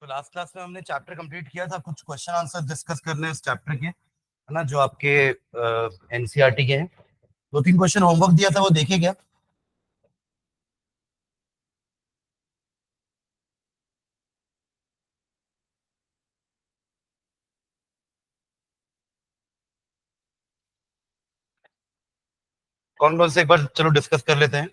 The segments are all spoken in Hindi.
तो लास्ट क्लास में हमने चैप्टर कंप्लीट किया था, कुछ क्वेश्चन आंसर डिस्कस करने इस चैप्टर के, है ना, जो आपके एनसीईआरटी के हैं। 2-3 क्वेश्चन होमवर्क दिया था, वो देखे क्या? कौन कौन से एक बार चलो डिस्कस कर लेते हैं।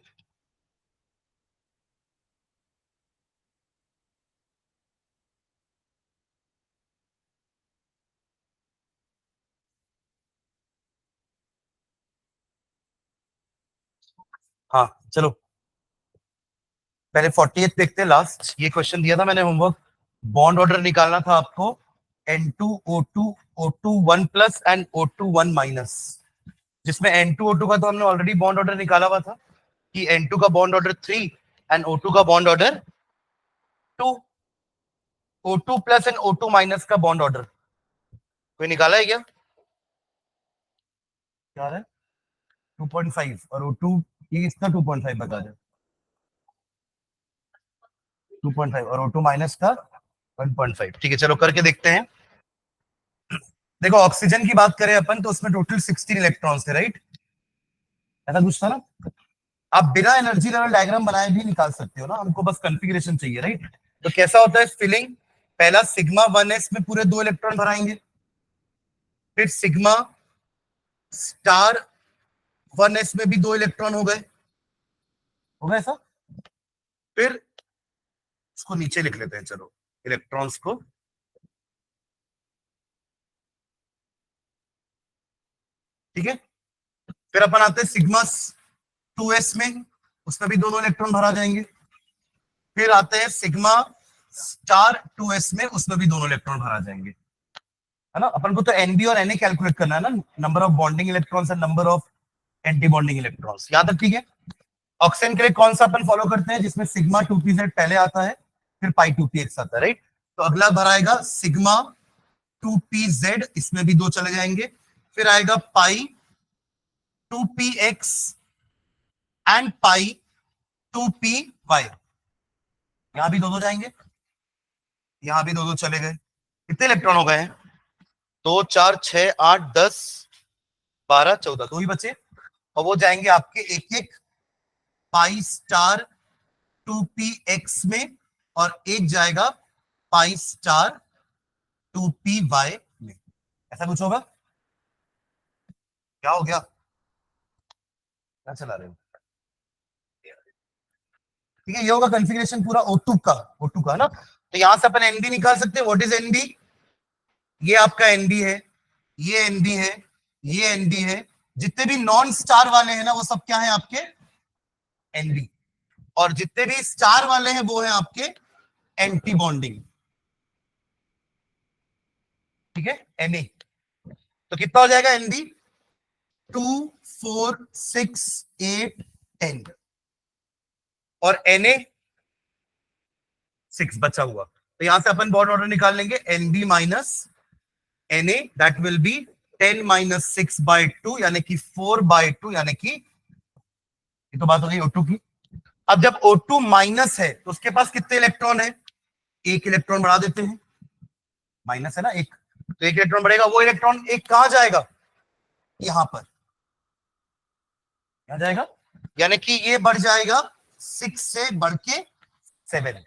हाँ चलो, पहले 48 देखते हैं। लास्ट ये क्वेश्चन दिया था मैंने होमवर्क, बॉन्ड ऑर्डर निकालना था आपको N2O2 O2 1 plus and O2 1 minus, जिसमें N2O2 का तो हमने ऑलरेडी बॉन्ड ऑर्डर निकाला हुआ था कि N2 का बॉन्ड ऑर्डर 3 एंड O2 का bond order 2, O2 plus and O2 minus का बॉन्ड ऑर्डर कोई निकाला है क्या? क्या है 2.5 और O2 ये इसका 2.5 बता दे, 2.5 और O2 माइनस का 1.5। ठीक है चलो करके देखते हैं। देखो ऑक्सीजन की बात करें अपन तो उसमें टोटल 16 इलेक्ट्रॉन्स थे, राइट? ऐसा कुछ था ना? आप बिना एनर्जी लेवल डायग्राम बनाए भी निकाल सकते हो ना, हमको बस कॉन्फ़िगरेशन चाहिए, राइट? तो कैसा होता है फिलिंग, पहला सिग्मा 1s में पूरे 2 इलेक्ट्रॉन भराएंगे, फिर सिग्मा स्टार 1s में भी 2 इलेक्ट्रॉन हो गए ऐसा। फिर उसको नीचे लिख लेते हैं, चलो इलेक्ट्रॉन्स को। ठीक है, फिर अपन आते हैं सिग्मा 2s में, उसमें भी दोनों इलेक्ट्रॉन भरा जाएंगे। फिर आते हैं सिग्मा स्टार 2s में, उसमें भी दोनों इलेक्ट्रॉन भरा जाएंगे, है ना। अपन को तो एनबी और एनए कैलकुलेट करना है ना, number of bonding electrons and number of anti bonding electrons, याद तक ठीक है। ऑक्सीजन के लिए कौन सा अपन फॉलो करते हैं, जिसमें सिग्मा 2pz पहले आता है, फिर पाई 2px आता है, राइट? तो अगला भराएगा सिग्मा 2pz, इसमें भी 2 चले जाएंगे। फिर आएगा पाई 2px एंड पाई 2py, यहां भी 2 जाएंगे, यहां भी 2 चले गए। कितने इलेक्ट्रॉन हो गए हैं? 2 4 6 8 10 12 14, 2 ही बचे। और वो जाएंगे आपके एक एक पाई स्टार 2px में, और एक जाएगा पाई स्टार 2py में। ऐसा कुछ होगा? क्या हो गया, क्या चला रहे हो? ठीक है, ये होगा कॉन्फ़िगरेशन पूरा O2 का ना। तो यहां से अपन एनबी निकाल सकते हैं। What is NB? ये आपका एनबी है, ये एनबी है, ये एनबी है। जितने भी नॉन स्टार वाले हैं ना, वो सब क्या है आपके एनबी, और जितने भी स्टार वाले हैं वो है आपके एंटी बॉन्डिंग। ठीक है, Na। तो कितना हो जाएगा एनबी? 2 4 6 8 10, और Na 6 बचा हुआ। तो यहां से अपन बॉन्ड ऑर्डर निकाल लेंगे, NB minus Na, that will be 10 minus 6/2, यानी कि 4/2, यानी कि ये तो बात हो गई O2 की। अब जब O2 माइनस है तो उसके पास कितने इलेक्ट्रॉन है? एक इलेक्ट्रॉन बढ़ा देते हैं, माइनस है ना एक, तो एक इलेक्ट्रॉन बढ़ेगा। वो इलेक्ट्रॉन एक कहां जाएगा? यहां पर, यहां जाएगा, यानी कि ये बढ़ जाएगा 6 से बढ़ के 7।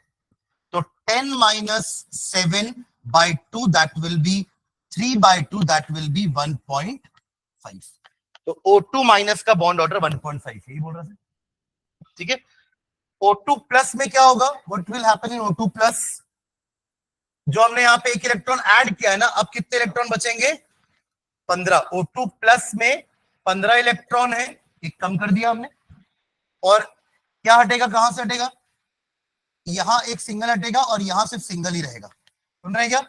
तो 10 minus 7/2, that will B 3/2, that will B 1.5। तो O2 माइनस का बॉन्ड ऑर्डर 1.5, यही बोल रहा था। ठीक है, O2 प्लस में क्या होगा? What will happen in O2 plus? जो हमने यहाँ पे एक इलेक्ट्रॉन ऐड किया है ना, अब कितने इलेक्ट्रॉन बचेंगे? 15। O2 प्लस में 15 इलेक्ट्रॉन है, एक कम कर दिया हमने। और क्या हटेगा, कहां से हटेगा? यहां एक सिंगल हटेगा और यहां सिर्फ सिंगल ही रहेगा। सुन रहे क्या?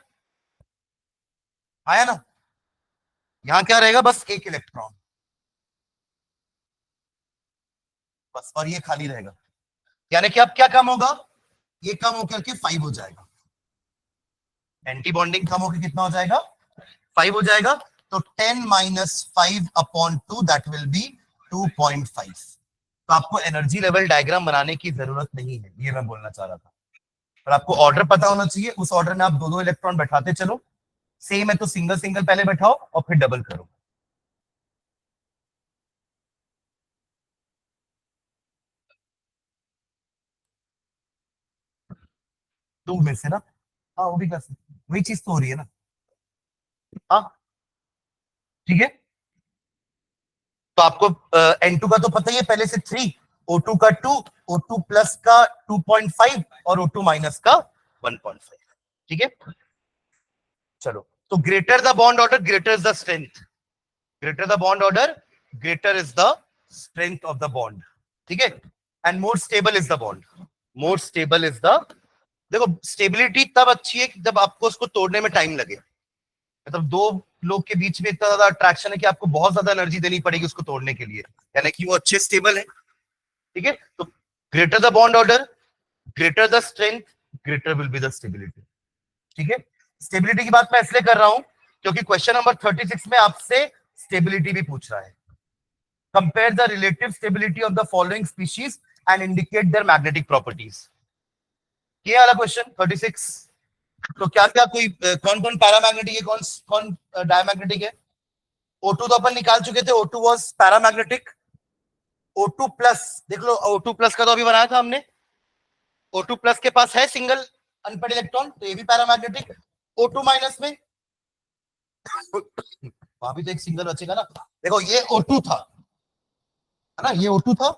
आया ना? यहां क्या रहेगा? बस एक इलेक्ट्रॉन, बस, और ये खाली रहेगा। यानी कि अब क्या कम होगा? ये कम होकर के 5 हो जाएगा। एंटी बॉन्डिंग कम होकर कितना हो जाएगा? 5 हो जाएगा। तो 10 माइनस 5/2, दैट विल बी 2.5। तो आपको एनर्जी लेवल डायग्राम बनाने की जरूरत नहीं है, ये मैं बोलना चाह रहा था। और आपको ऑर्डर पता होना चाहिए, उस ऑर्डर में आप दो दो इलेक्ट्रॉन बैठाते चलो। सेम है तो सिंगल सिंगल पहले बैठाओ और फिर डबल करो। टू में से ना, हाँ वो भी कर सकते, वही चीज तो हो रही है ना। हाँ ठीक है। तो आपको N2 का तो पता ही है पहले से 3, O2 का 2, O2 प्लस का 2.5 और O2 माइनस का 1.5। ठीक है, चलो। तो greater the bond order greater is the strength, greater the bond order greater is the strength of the bond. ठीक है, and more stable is the bond, more stable is the, देखो स्टेबिलिटी तब अच्छी है कि जब आपको उसको तोड़ने में टाइम लगे, मतलब दो लोग के बीच में इतना ज्यादा अट्रैक्शन है कि आपको बहुत ज्यादा एनर्जी देनी पड़ेगी उसको तोड़ने के लिए, यानी कि वो अच्छे स्टेबल है। ठीक है, तो greater the bond order greater the strength greater will be the stability. ठीक है, स्टेबिलिटी की बात मैं इसलिए कर रहा हूं क्योंकि क्वेश्चन नंबर 36 में आपसे स्टेबिलिटी भी पूछ रहा है। Compare the relative stability of the following species and indicate their magnetic properties, ये वाला क्वेश्चन 36। तो क्या क्या कोई कौन कौन पैरामैग्नेटिक है, कौन कौन डायमैग्नेटिक है? O2 तो अपन निकाल चुके थे, O2 was paramagnetic. O2 plus देख लो, O2 प्लस का तो अभी बनाया था हमने, O2 प्लस के पास है सिंगल अनपेड इलेक्ट्रॉन, तो ये भी पैरामैग्नेटिक। O2 माइनस में वहां भी तो एक सिंगल बचेगा ना, देखो ये O2 था, है ना, ये O2 था,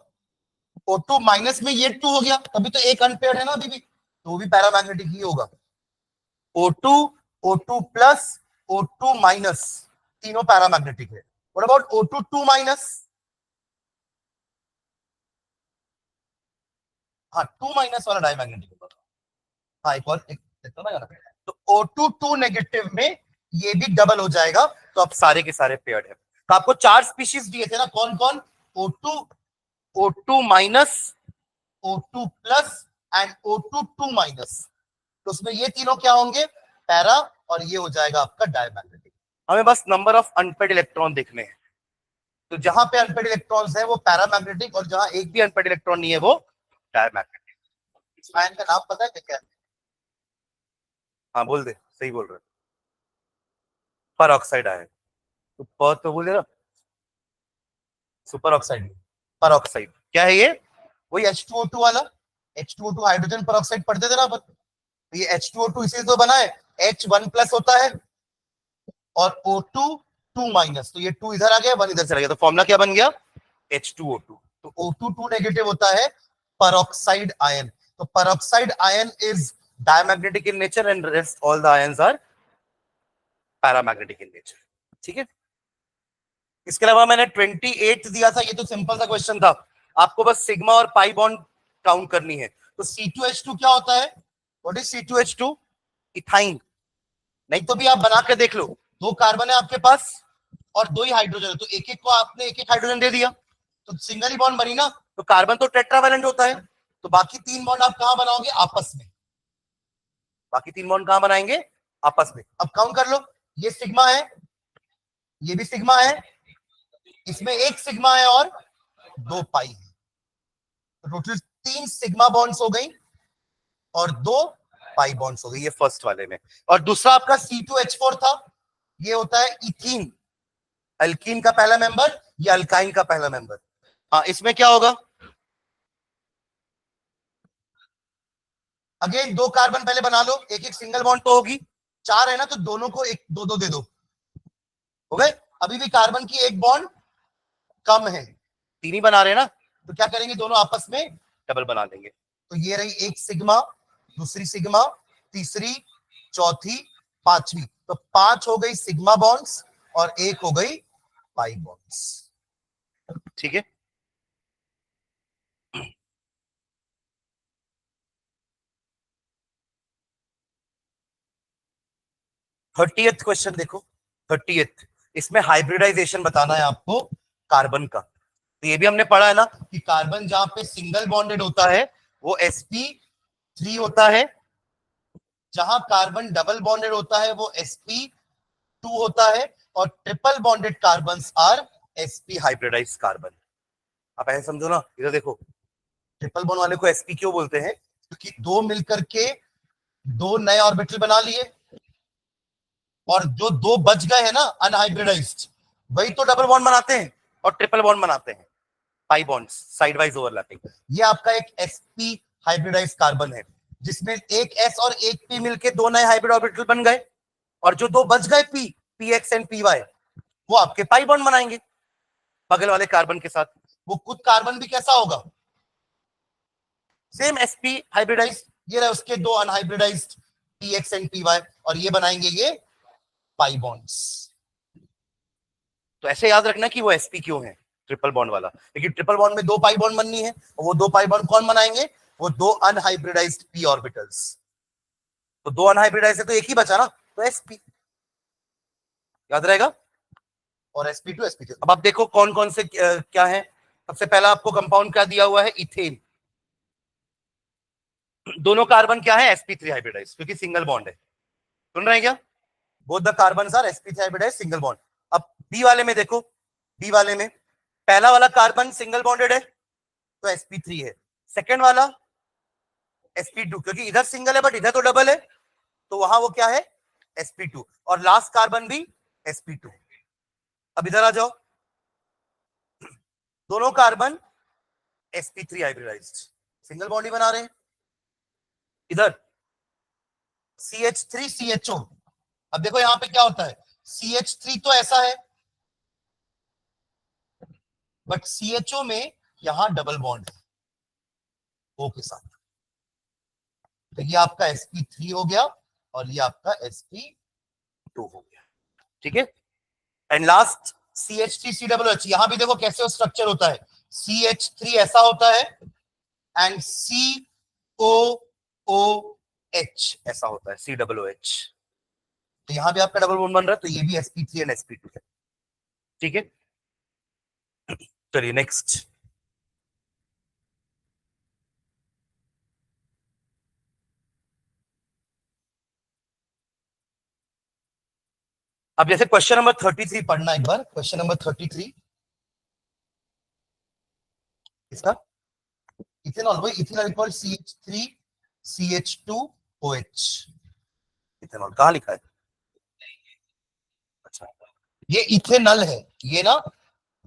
O2 माइनस में ये 2 हो गया, तभी तो एक अनपेड है ना अभी भी, तो वो भी पैरामैग्नेटिक ही होगा। O2, O2 plus, O2 minus, तीनों पैरामैग्नेटिक है। What about O2 2 minus? हाँ 2 माइनस वाला डायमैग्नेटिक होगा। हाँ एक और एक देखता ना, तो O2 2 नेगेटिव में ये भी डबल हो जाएगा, तो अब सारे के सारे पेयर्ड है। तो आपको चार स्पीशीज दिए थे ना, कौन कौन? O2, O2 minus, O2 plus and O2 2 minus. तो उसमें ये तीनों क्या होंगे? पैरा, और ये हो जाएगा आपका डायमैग्नेटिक। हमें बस नंबर ऑफ अनपेड इलेक्ट्रॉन देखने हैं, तो जहां पे अनपेड इलेक्ट्रॉन्स है वो पैरामैग्नेटिक, और जहां एक भी अनपेड इलेक्ट्रॉन नहीं है वो डायमैग्नेटिक। इस आयन का नाम पता है क्या? हाँ बोल दे, सही बोल रहे, पर ऑक्साइड आयन। तो पर तो बोल दे ना, सुपर ऑक्साइड, पर ऑक्साइड क्या है ये? वही H2O2 वाला, H2O2 हाइड्रोजन पर ऑक्साइड पढ़ते थे ना अपन, तो ये H2O2 इसी तो बना है, H1 प्लस होता है और O2 2 माइनस, तो ये 2 इधर आ गया, 1 इधर चला गया, तो फॉर्मूला क्या बन गया? H2O2। तो O2 2 नेगेटिव होता है peroxide ion, तो peroxide ion is diamagnetic in nature and rest all the ions are paramagnetic in nature। ठीक है, इसके अलावा मैंने 28 दिया था, ये तो सिंपल सा क्वेश्चन था, आपको बस सिग्मा और पाई बॉन्ड काउंट करनी है। तो C2H2 क्या होता है? What is C2H2? इथाइन। नहीं तो भी आप बना के देख लो, दो कार्बन है आपके पास और दो ही हाइड्रोजन है, तो एक एक को आपने एक एक हाइड्रोजन दे दिया, तो सिंगल ही बॉन्ड बनी ना। तो कार्बन तो टेट्रावैलेंट होता है, तो बाकी तीन बॉन्ड आप कहां बनाओगे? आपस में। बाकी तीन बॉन्ड कहां बनाएंगे? आपस में। अब काउंट कर लो, ये सिग्मा है, ये भी सिग्मा है, इसमें एक सिग्मा है और दो पाई है, तो टोटल तीन सिग्मा बॉन्ड्स हो गई और दो पाई बॉन्ड्स हो गई, ये फर्स्ट वाले में। और दूसरा आपका C2H4 था, ये होता है इथीन, अल्कीन का पहला मेंबर, या अल्काइन का पहला मेंबर। हाँ इसमें क्या होगा? अगेन दो कार्बन पहले बना लो, एक एक सिंगल बॉन्ड तो होगी, चार है ना, तो दोनों को एक दो दो दे दो, हो गए। अभी भी कार्बन की एक बॉन्ड कम है, तीन ही बना रहे हैं ना, तो क्या करेंगे? दोनों आपस में डबल बना देंगे, तो ये रही एक सिग्मा, दूसरी सिग्मा, तीसरी, चौथी, पांचवी, तो पांच हो गई सिग्मा बॉन्ड्स और एक हो गई पाई बॉन्ड्स। ठीक है, 30th क्वेश्चन देखो, 30th, इसमें हाइब्रिडाइजेशन बताना है आपको कार्बन का। तो ये भी हमने पढ़ा है ना कि कार्बन जहां पे सिंगल बॉन्डेड होता है वो sp3 होता है, जहां कार्बन डबल बॉन्डेड होता है वो sp2 होता है, और triple bonded carbon are sp hybridise carbon. आप ऐसे समझो ना, इधर देखो, ट्रिपल बॉन्ड वाले को sp क्यों बोलते हैं? क्योंकि दो मिलकर के दो नए ऑर्बिटल बना लिए, और जो दो बच गए हैं ना अनहाइब्रिडाइज्ड, वही तो डबल बॉन्ड बनाते हैं और ट्रिपल बॉन्ड बनाते हैं, pi bonds, side wise overlapping. ये आपका एक sp हाइब्रिडाइज कार्बन है, जिसमें एक s और एक p मिलके दो नए हाइब्रिड ऑर्बिटल बन गए, और जो दो बच गए p, px एंड py, वो आपके पाई बॉन्ड बनाएंगे बगल वाले कार्बन के साथ। वो खुद कार्बन भी कैसा होगा, सेम sp हाइब्रिडाइज, ये रहे उसके दो अनहाइब्रिडाइज्ड px एंड py, और ये बनाएंगे ये पाई बॉन्ड्स। तो ऐसे याद रखना कि वो sp क्यों है, ट्रिपल बॉन्ड वाला, लेकिन ट्रिपल बॉन्ड में दो पाई बॉन्ड बननी है, और वो दो पाई बॉन्ड कौन बनाएंगे, वो दो अनहाइब्रिडाइज्ड p ऑर्बिटल्स। तो दो अनहाइब्रिडाइज्ड है तो एक ही बचा ना, तो sp याद रहेगा, और sp2 sp3। अब आप देखो कौन कौन से क्या है। सबसे पहला आपको कंपाउंड क्या दिया हुआ है, इथेन। दोनों कार्बन क्या है, sp3 हाइब्रिडाइज, क्योंकि सिंगल बॉन्ड है। सुन रहे हैं क्या, both the carbon are sp3 hybridise single bond. अब बी वाले में देखो, बी वाले में पहला वाला कार्बन सिंगल बॉन्डेड है तो sp3 है, सेकंड वाला sp2, क्योंकि इधर सिंगल है बट इधर तो डबल है, तो वहां वो क्या है, sp2, और लास्ट कार्बन भी sp2। अब इधर आ जाओ, दोनों carbon sp3 hybridised, single bond ही बना रहे हैं। इधर CH3 CHO, अब देखो यहां पे क्या होता है, CH3 तो ऐसा है, बट CHO में यहां डबल बॉन्ड है O के साथ, तो ये आपका sp3 हो गया और ये आपका sp2 हो गया, ठीक है। एंड लास्ट CH3COH, यहां भी देखो कैसे स्ट्रक्चर होता है, CH3 ऐसा होता है एंड COOH ऐसा होता है, COOH। तो यहां भी आपका डबल बॉन्ड बन रहा है, तो ये भी sp3 एंड sp2 है, ठीक है। चलिए नेक्स्ट, अब जैसे क्वेश्चन नंबर 33 पढ़ना एक बार, क्वेश्चन नंबर 33 इसका, इथेनॉल, वही ethanol equal CH3 CH2OH, ethanol कहाँ लिखा है, अच्छा ये इथेनल है, ये ना,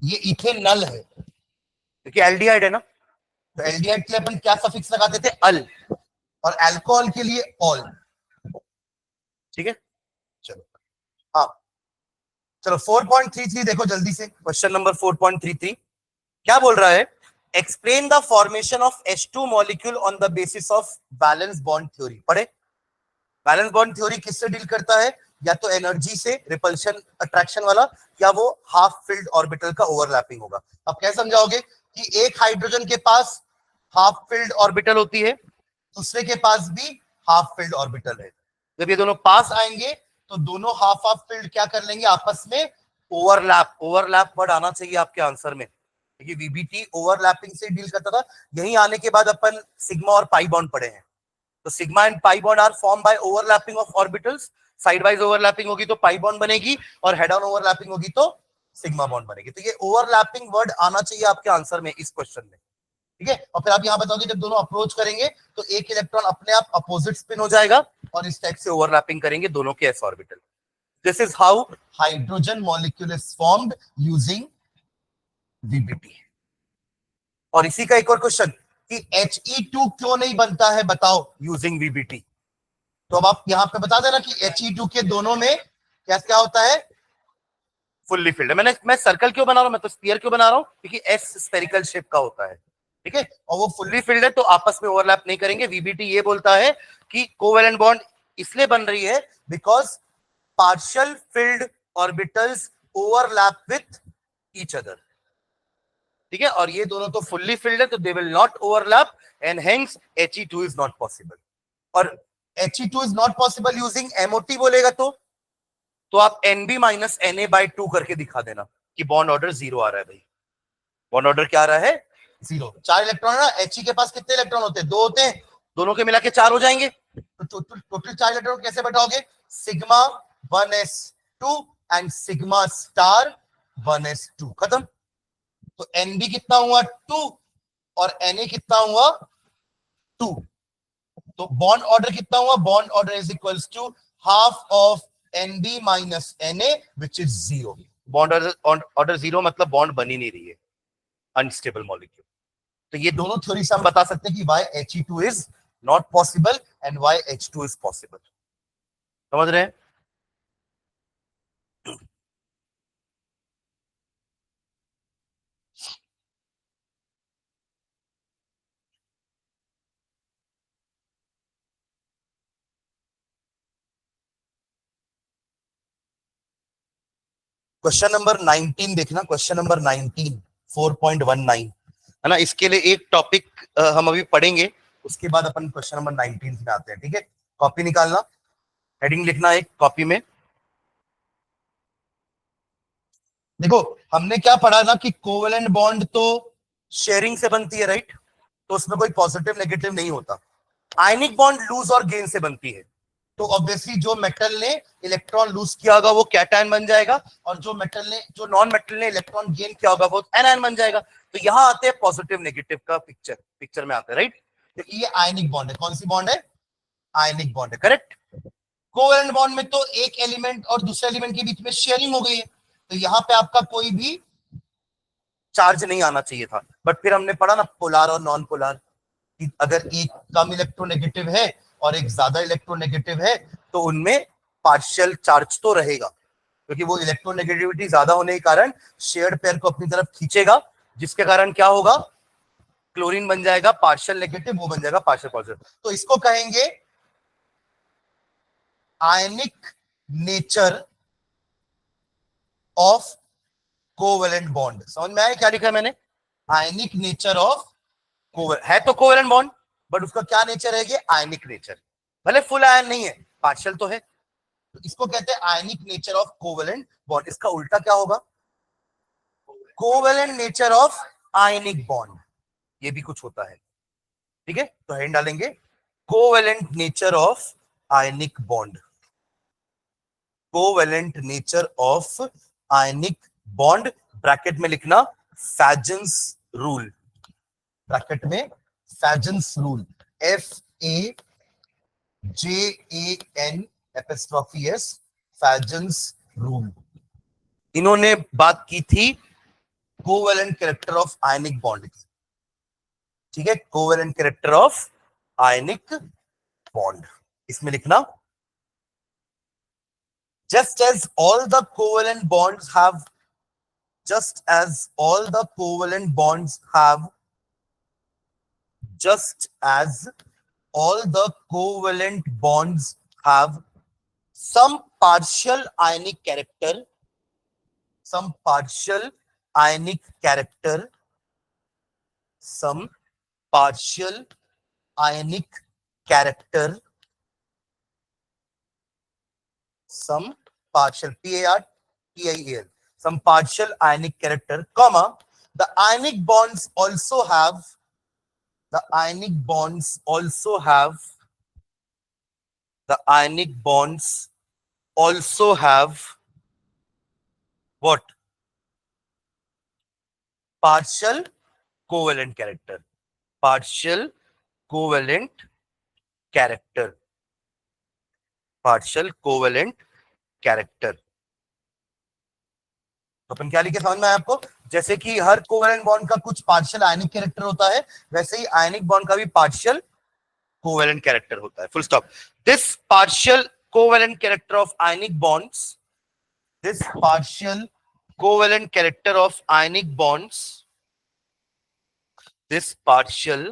ये इथेनल है, क्योंकि एल्डिहाइड है ना, तो एल्डिहाइड के लिए अपन क्या सफिक्स लगाते थे, अल, और अल्कोहल के लिए ऑल, ठीक है। चलो हाँ, चलो 4.33 देखो जल्दी से, क्वेश्चन नंबर 4.33 क्या बोल रहा है, explain the formation of H2 molecule on the basis of valence bond theory. पढ़े, बैलेंस बॉन्ड थ्योरी किससे डील करता है, या तो एनर्जी से, रिपल्शन अट्रैक्शन वाला, या वो हाफ फिल्ड ऑर्बिटल का ओवरलैपिंग होगा। अब क्या समझाओगे कि एक हाइड्रोजन के पास हाफ फिल्ड ऑर्बिटल होती है, दूसरे के पास भी हाफ फिल्ड ऑर्बिटल है, जब ये दोनों पास आएंगे तो दोनों हाफ हाफ फिल्ड क्या कर लेंगे आपस में, ओवरलैप, ओवरलैप वर्ड आना चाहिए आपके आंसर में, क्योंकि वीबीटी ओवरलैपिंग से डील करता था। यहीं आने के बाद अपन सिग्मा और पाई बॉन्ड पढ़े हैं, तो sigma and pi bond are form by overlapping of orbitals, side wise overlapping होगी तो पाई बॉन्ड बनेगी, और हेड ऑन ओवरलैपिंग होगी तो सिग्मा बॉन्ड बनेगी। तो ये ओवरलैपिंग वर्ड आना चाहिए आपके आंसर में इस क्वेश्चन में, ठीक है। और फिर आप यहां बताओगे जब दोनों अप्रोच करेंगे तो एक इलेक्ट्रॉन अपने आप अपोजिट स्पिन हो जाएगा, और इस टाइप से ओवरलैपिंग करेंगे दोनों के s orbital. This is how hydrogen molecule is formed using VBT. और इसी का एक और क्वेश्चन कि He2 क्यों नहीं बनता है बताओ यूजिंग वीबीटी। तो अब आप यहां पे बता देना कि He2 के दोनों में क्या क्या होता है, फुल्ली फिल्ड है। मैं सर्कल क्यों बना रहा हूं, मैं तो स्फीयर क्यों बना रहा हूं, क्योंकि एस स्फेरिकल शेप का होता है, ठीक है, और वो फुल्ली फिल्ड है तो आपस में ओवरलैप नहीं करेंगे। वीबीटी ये बोलता है कि कोवेलेंट बॉन्ड इसलिए बन रही है because partial field orbitals overlap with each other, ठीक है, और ये दोनों तो फुल्ली फिल्ड है तो they will not overlap and hence He2 is not possible. और He2 is not possible using MOT बोलेगा तो आप NB माइनस Na/2 करके दिखा देना कि बॉन्ड ऑर्डर 0 आ रहा है भाई, बॉन्ड ऑर्डर क्या आ रहा है, 0। 4 इलेक्ट्रॉन है ना, He के पास कितने इलेक्ट्रॉन होते हैं, 2 होते हैं, दोनों के मिला के 4 हो जाएंगे, तो टोटल 4 इलेक्ट्रॉन कैसे बैठाओगे, sigma 1s2 and sigma star 1s2, खत्म। तो NB कितना हुआ 2 और Na कितना हुआ 2, तो बॉन्ड ऑर्डर कितना हुआ? Bond order is equals to half of NB minus Na which is 0. Bond order 0 मतलब बॉन्ड बन ही नहीं रही है, अनस्टेबल मॉलिक्यूल. तो ये दोनों थ्योरी से हम बता सकते हैं कि why He2 is not possible and why H2 is possible. समझ रहे हैं? क्वेश्चन नंबर 19 देखना, क्वेश्चन नंबर 19 4.19 है ना. इसके लिए एक टॉपिक हम अभी पढ़ेंगे, उसके बाद अपन क्वेश्चन नंबर 19 में आते हैं. ठीक है, कॉपी निकालना, हेडिंग लिखना एक कॉपी में. देखो हमने क्या पढ़ा ना कि कोवेलेंट बॉन्ड तो शेयरिंग से बनती है, राइट? तो उसमें कोई पॉजिटिव नेगेटिव नहीं होता. आयनिक बॉन्ड लूज और गेन से बनती है. तो ऑब्वियसली जो मेटल ने इलेक्ट्रॉन लूज किया होगा वो कैटायन बन जाएगा, और जो नॉन मेटल ने इलेक्ट्रॉन गेन किया होगा वो एनायन बन जाएगा. तो यहां आते हैं पॉजिटिव नेगेटिव का पिक्चर में आते हैं, राइट? तो ये आयनिक बॉन्ड है. कौन सी बॉन्ड है? आयनिक बॉन्ड है, करेक्ट. कोवेलेंट बॉन्ड में तो एक एलिमेंट और दूसरे एलिमेंट के बीच में शेयरिंग हो गई है, तो यहां पे आपका कोई भी चार्ज नहीं आना चाहिए था. बट फिर हमने पढ़ा ना पोलार और नॉन पोलार, अगर एक कम इलेक्ट्रोनेगेटिव है और एक ज्यादा इलेक्ट्रोनेगेटिव है तो उनमें पार्शियल चार्ज तो रहेगा, क्योंकि वो इलेक्ट्रोनेगेटिविटी ज्यादा होने के कारण शेयर्ड पेयर को अपनी तरफ खींचेगा, जिसके कारण क्या होगा? क्लोरीन बन जाएगा पार्शियल नेगेटिव, वो बन जाएगा पार्शियल पॉजिटिव. तो इसको कहेंगे आयनिक नेचर ऑफ कोवेलेंट बॉन्ड. समझ में आया क्या लिखा है मैंने? आयनिक नेचर ऑफ है तो कोवेलेंट बॉन्ड, बट उसका क्या नेचर है? आयनिक नेचर. भले फुल आयन नहीं है, पार्शियल तो है. तो इसको कहते हैं आयनिक नेचर ऑफ कोवेलेंट बॉन्ड. इसका उल्टा क्या होगा? Covalent nature of ionic bond. ये भी कुछ होता है, ठीक है? तो हेड डालेंगे covalent nature of ionic bond. Covalent nature of ionic bond, bracket में लिखना फैजन्स रूल. ब्रैकेट में फैजन्स रूल, FAJAN फैजन्स रूल. इन्होंने बात की थी covalent character of ionic bond की. ठीक है, covalent character of ionic bond. इसमें लिखना just as all the covalent bonds have just as all the covalent bonds have just as all the covalent bonds have some partial ionic character, some partial ionic character, some partial ionic character, some partial PARTIAL, some partial ionic character, comma, the ionic bonds also have the ionic bonds also have the ionic bonds also have what? Partial covalent character. Partial covalent character. Partial covalent character. तो अपन क्या लिखे समझ में आया आपको? जैसे कि हर कोवेलेंट बॉन्ड का कुछ पार्शियल आयनिक कैरेक्टर होता है, वैसे ही आयनिक बॉन्ड का भी पार्शियल कोवेलेंट कैरेक्टर होता है. Full stop. This partial covalent character of ionic bonds, this partial covalent character of ionic bonds, this partial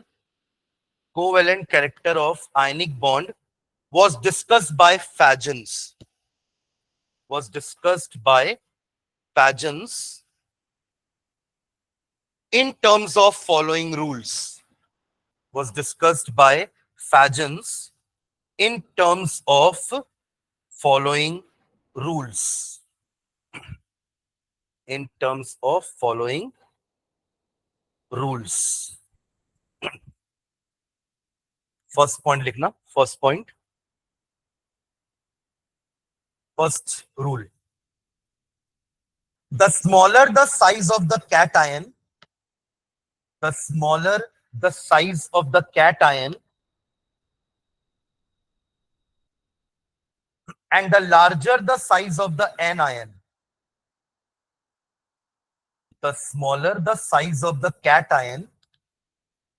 covalent character of ionic bond was discussed by Fajans, was discussed by Fajans in terms of following rules, was discussed by Fajans in terms of following rules, in terms of following rules. First point लिखना, first point, first rule. The smaller the size of the cation, the smaller the size of the cation, and the larger the size of the anion, the smaller the size of the cation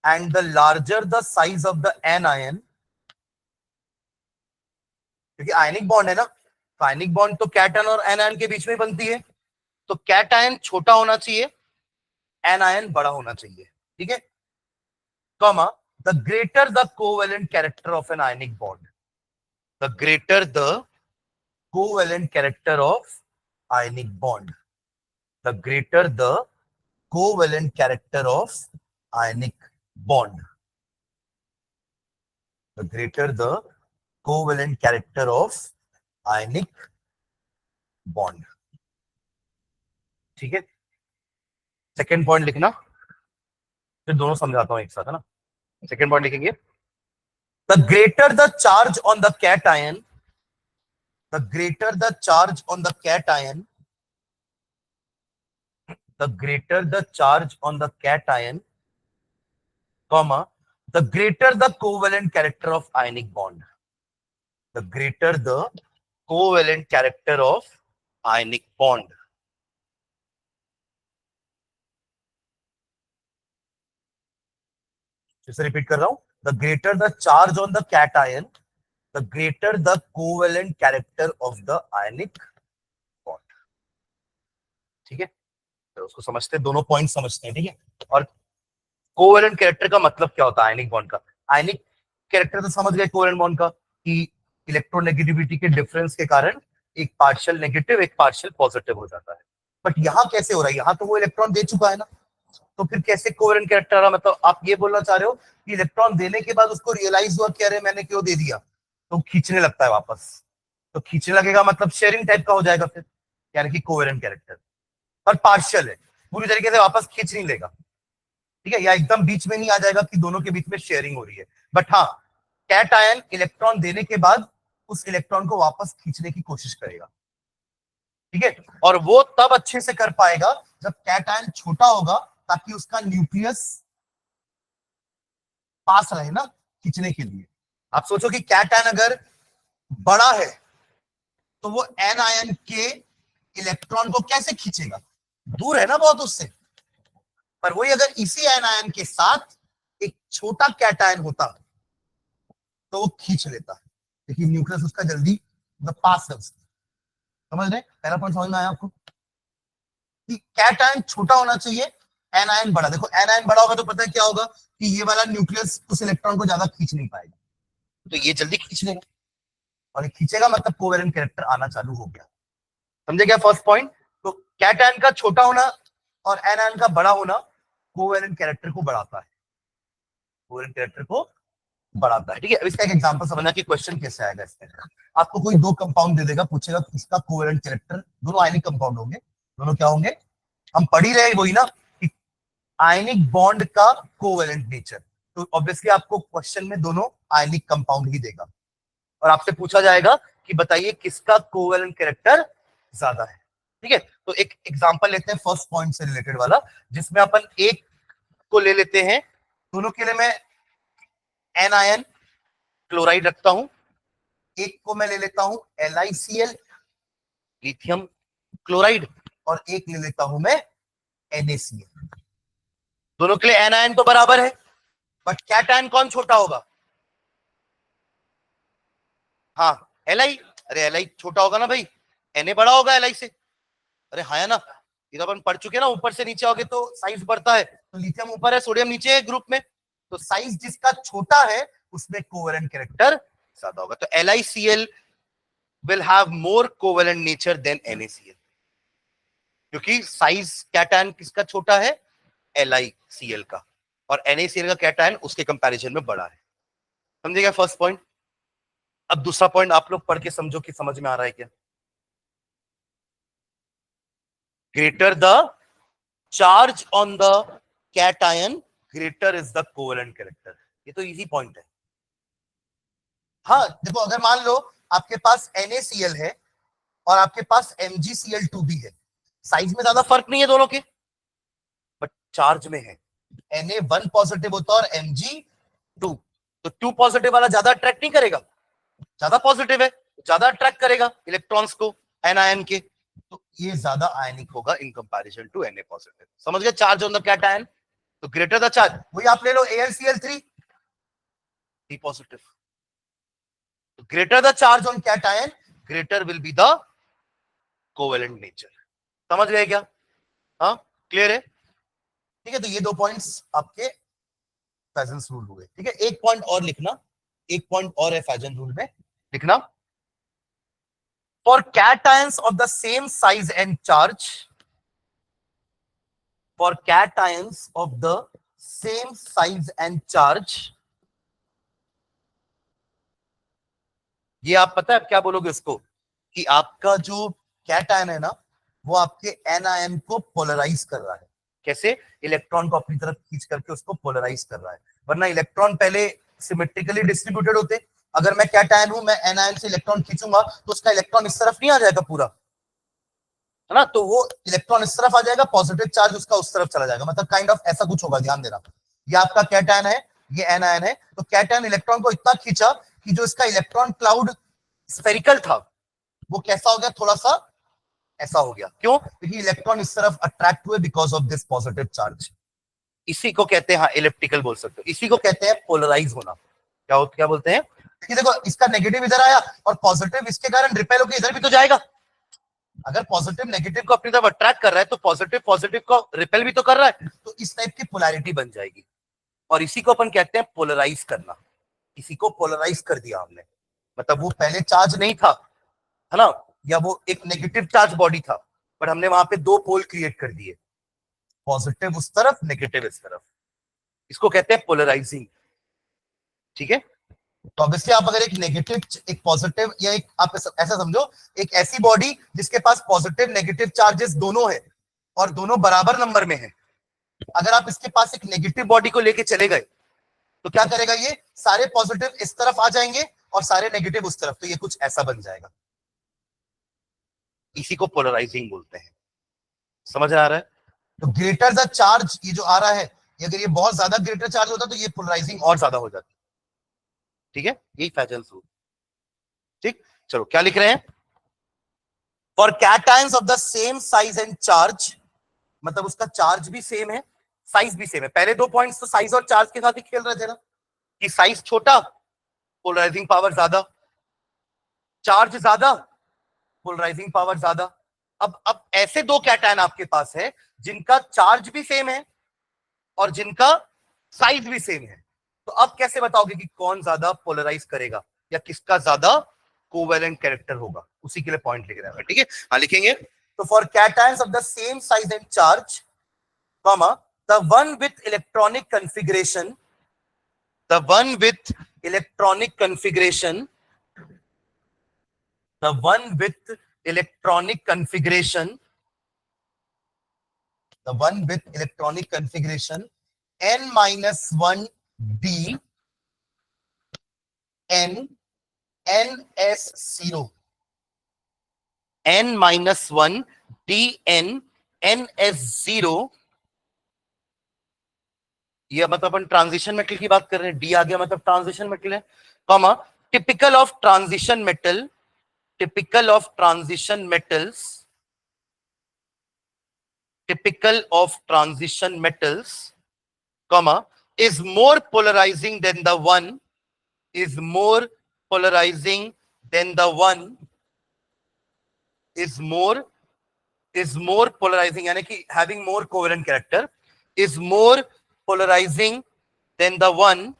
and the larger the size of the anion, क्योंकि आयनिक बॉन्ड है ना, तो आयनिक बॉन्ड तो कैटन और एनायन के बीच में बनती है, तो कैटायन छोटा होना चाहिए, एनायन बड़ा होना चाहिए, ठीक है, comma the greater the covalent character of an ionic bond, the greater the covalent character of ionic bond, the greater the covalent character of ionic bond, the greater the covalent character of ionic bond, ठीक है। सेकेंड पॉइंट लिखना, फिर दोनों समझाता हूं एक साथ, है ना। सेकेंड पॉइंट लिखेंगे, the greater the charge on the cation, the greater the charge on the cation, the greater the charge on the cation, comma the greater the covalent character of ionic bond, the greater the covalent character of ionic bond, इसे रिपीट कर रहा हूं, the greater the charge on the cation, the greater the covalent character of the ionic bond, ठीक है। तो उसको समझते हैं, दोनों पॉइंट समझते हैं, ठीक है। और कोवेलेंट कैरेक्टर का मतलब क्या होता है आयनिक बॉन्ड का, आयनिक कैरेक्टर तो समझ गए कोवेलेंट बॉन्ड का, कि इलेक्ट्रोनेगेटिविटी के डिफरेंस के कारण एक पार्शियल नेगेटिव एक पार्शियल पॉजिटिव हो जाता है, बट यहाँ कैसे हो रहा है, यहाँ तो वो इलेक्ट्रॉन दे चुका है ना, तो फिर कैसे कोवेलेंट कैरेक्टर आ रहा, मतलब आप ये बोलना चाह रहे हो कि इलेक्ट्रॉन देने के बाद उसको रियलाइज हुआ कि अरे मैंने क्यों दे दिया, तो खींचने लगता है वापस, तो खींचने लगेगा मतलब शेयरिंग टाइप का हो जाएगा फिर, यानी कि कोवेलेंट कैरेक्टर, और पार्शियल है, पूरी तरीके से वापस खींच नहीं लेगा, ठीक है, या एकदम बीच में नहीं आ जाएगा कि दोनों के बीच में शेयरिंग हो रही है, बट हाँ कैटायन इलेक्ट्रॉन देने के बाद उस इलेक्ट्रॉन को वापस खींचने की कोशिश करेगा, ठीक है, और वो तब अच्छे से कर पाएगा जब कैटायन छोटा होगा, ताकि उसका न्यूक्लियस पास रहे ना खींचने के लिए। आप सोचो कि कैटायन अगर बड़ा है तो वो एन आयन के इलेक्ट्रॉन को कैसे खींचेगा, दूर है ना बहुत उससे, पर वही अगर इसी एनायन के साथ एक छोटा कैटायन होता तो वो खींच लेता है, लेकिन न्यूक्लियस उसका जल्दी पास है उसका, समझ रहे, पहला पॉइंट समझ में आया आपको कि कैटायन छोटा होना चाहिए, एनायन बड़ा, देखो एनायन बड़ा होगा तो पता है क्या होगा कि ये वाला न्यूक्लियस उस इलेक्ट्रॉन को ज्यादा खींच नहीं पाएगा, तो ये जल्दी खींच लेगा, और ये खींचेगा मतलब कोवेलेंट कैरेक्टर आना चालू हो गया, समझे क्या फर्स्ट पॉइंट। तो कैटायन का छोटा होना और एनायन का बड़ा होना कोवेलेंट कैरेक्टर को बढ़ाता है, कोवेलेंट कैरेक्टर को बढ़ाता है, ठीक है। अब इसका एक एग्जांपल समझना कि क्वेश्चन कैसे आएगा इसमें, आपको कोई दो कंपाउंड दे देगा, पूछेगा इसका कोवेलेंट कैरेक्टर, दोनों आयनिक कंपाउंड होंगे, दोनों क्या होंगे, हम पढ़ ही रहे वही ना कि आयनिक बॉन्ड का कोवेलेंट नेचर, तो ऑब्वियसली आपको क्वेश्चन में दोनों आयनिक कंपाउंड ही देगा, और आपसे पूछा जाएगा कि बताइए किसका कोवेलेंट कैरेक्टर ज्यादा है, ठीक है। तो एक एग्जांपल लेते हैं फर्स्ट पॉइंट से रिलेटेड वाला, जिसमें अपन एक को ले लेते हैं, दोनों के लिए मैं एनायन क्लोराइड रखता हूं, एक को मैं ले लेता हूं LiCl लिथियम क्लोराइड, और एक ले लेता हूं मैं NaCl, दोनों के लिए एनायन तो बराबर है, बट कैटायन कौन छोटा होगा, हाँ Li, अरे Li छोटा होगा ना भाई, Na बड़ा होगा Li से, अरे हाँ ना, ये तो अपन पढ़ चुके ना, ऊपर से नीचे आओगे तो साइज बढ़ता है, तो लिथियम ऊपर है सोडियम नीचे है ग्रुप में, तो साइज जिसका छोटा है उसमें कोवेलेंट कैरेक्टर ज्यादा होगा, तो LiCl will have more covalent nature than NaCl, क्योंकि साइज कैटायन किसका छोटा है, LiCl का, और NaCl का कैटायन उसके कंपैरिजन में बड़ा है, समझेगा फर्स्ट पॉइंट। अब दूसरा पॉइंट आप लोग पढ़ के समझो कि समझ में आ रहा है क्या, greater the charge on the cation greater is the covalent character, ये तो इजी पॉइंट है। हाँ देखो, अगर मान लो आपके पास NaCl है और आपके पास MgCl2 भी है, साइज में ज्यादा फर्क नहीं है दोनों के, बट चार्ज में है, Na1 पॉजिटिव होता है और Mg2, तो 2 पॉजिटिव वाला ज्यादा अट्रैक्ट नहीं करेगा, ज्यादा पॉजिटिव है, ज्यादा अट्रैक्ट करेगा इलेक्ट्रॉन्स को एन आयन के, तो ये ज्यादा आयनिक होगा in comparison to Na positive. समझ गए? चार्ज ऑन द कैटायन, तो ग्रेटर द चार्ज, वही आप ले लो AlCl3 P positive, greater the charge on cation, greater will be the covalent nature। समझ गए क्या? हाँ, क्लियर है? ठीक है, तो ये 2 पॉइंट्स आपके फैजन्स रूल हुए। ठीक है, एक पॉइंट और लिखना, एक पॉइंट और है फैजन रूल में लिखना, for cations of the same size and charge, for cations of the same size and charge, ये आप पता है आप क्या बोलोगे इसको, कि आपका जो कैटायन है ना, वो आपके एनआयन को पोलराइज कर रहा है। कैसे? इलेक्ट्रॉन को अपनी तरफ खींच करके उसको पोलराइज कर रहा है, वरना इलेक्ट्रॉन पहले सिमेट्रिकली डिस्ट्रीब्यूटेड होते। अगर मैं कैटायन हूं, मैं एनआयन से इलेक्ट्रॉन खींचूंगा तो उसका इलेक्ट्रॉन इस तरफ नहीं आ जाएगा पूरा, है ना, तो वो इलेक्ट्रॉन इस तरफ आ जाएगा, पॉजिटिव चार्ज उसका उस तरफ चला जाएगा, मतलब काइंड ऑफ ऐसा कुछ होगा। ध्यान देना, ये आपका कैटायन है, ये एनआयन है, तो कैटायन इलेक्ट्रॉन को इतना खींचा कि जो इसका इलेक्ट्रॉन क्लाउड स्फेरिकल था, वो कैसा हो गया, थोड़ा सा ऐसा हो गया। क्यों? क्योंकि इलेक्ट्रॉन इस तरफ अट्रैक्ट हुए because of this positive charge. इसी को कहते हैं, हाँ, इलिप्टिकल बोल सकते हो, इसी को कहते हैं पोलराइज होना। क्या बोलते हैं? कि देखो, इसका नेगेटिव इधर आया और पॉजिटिव इसके कारण रिपेल होकर इधर भी तो जाएगा। अगर पॉजिटिव नेगेटिव को अपनी तरफ अट्रैक्ट कर रहा है तो पॉजिटिव पॉजिटिव को रिपेल भी तो कर रहा है, तो इस टाइप की पोलैरिटी बन जाएगी, और इसी को अपन कहते हैं पोलराइज करना। इसी को पोलराइज कर दिया हमने, मतलब वो पहले चार्ज नहीं था, है ना, या वो एक नेगेटिव चार्ज बॉडी था, बट हमने वहां पे 2 पोल क्रिएट कर दिए, पॉजिटिव उस तरफ, नेगेटिव इस तरफ। इसको कहते हैं पोलराइजिंग। ठीक है, तो ऑब्वियसली आप अगर एक नेगेटिव एक पॉजिटिव, या एक आप ऐसा समझो, एक ऐसी बॉडी जिसके पास पॉजिटिव नेगेटिव चार्जेस दोनों है और दोनों बराबर नंबर में है, अगर आप इसके पास एक नेगेटिव बॉडी को लेके चले गए तो क्या करेगा, ये सारे पॉजिटिव इस तरफ आ जाएंगे और सारे नेगेटिव उस तरफ, तो ये कुछ ऐसा बन जाएगा। इसी को पोलराइजिंग बोलते हैं। समझ आ रहा है? तो ग्रेटर द चार्ज, ये जो आ रहा है, अगर ये बहुत ज्यादा ग्रेटर चार्ज होता तो ये पोलराइजिंग और ज्यादा हो जाती। ठीक है, यही फैजन्स रूल। ठीक, चलो क्या लिख रहे हैं, for cations of the same size and charge, मतलब उसका चार्ज भी सेम है, साइज भी सेम है। पहले 2 पॉइंट्स तो साइज और चार्ज के साथ ही खेल रहे थे ना, कि साइज छोटा, पोलराइजिंग पावर ज्यादा, चार्ज ज्यादा, पोलराइजिंग पावर ज्यादा। अब ऐसे 2 कैटायन आपके पास है जिनका चार्ज भी सेम है और जिनका साइज भी सेम है, तो अब कैसे बताओगे कि कौन ज्यादा पोलराइज करेगा या किसका ज्यादा कोवेलेंट कैरेक्टर होगा? उसी के लिए पॉइंट लिख रहे हैं। ठीक है, हाँ लिखेंगे, तो for cations of the same size and charge, comma, the one with electronic configuration, the one with electronic configuration, the one with electronic configuration, the one with electronic configuration n minus 1 d n ns0, n minus 1 d n ns0, ये मतलब अपन ट्रांजिशन मेटल की बात कर रहे हैं, डी आ गया मतलब ट्रांजिशन मेटल है, comma, typical of transition metal, typical of transition metals, typical of transition metals, comma, is more polarizing than the one, is more polarizing than the one, is more polarizing, यानी कि having more covalent character, is more polarizing than the one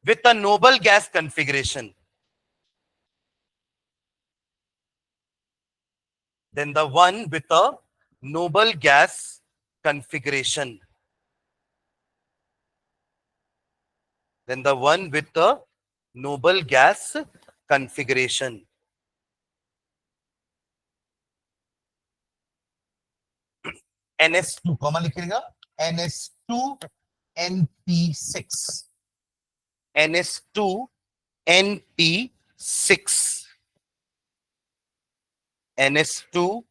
with a noble gas configuration, than the one with a noble gas configuration, than the one with the noble gas configuration. NS2 common लिखिएगा, NS2 NP6, NS2 NP6, NS2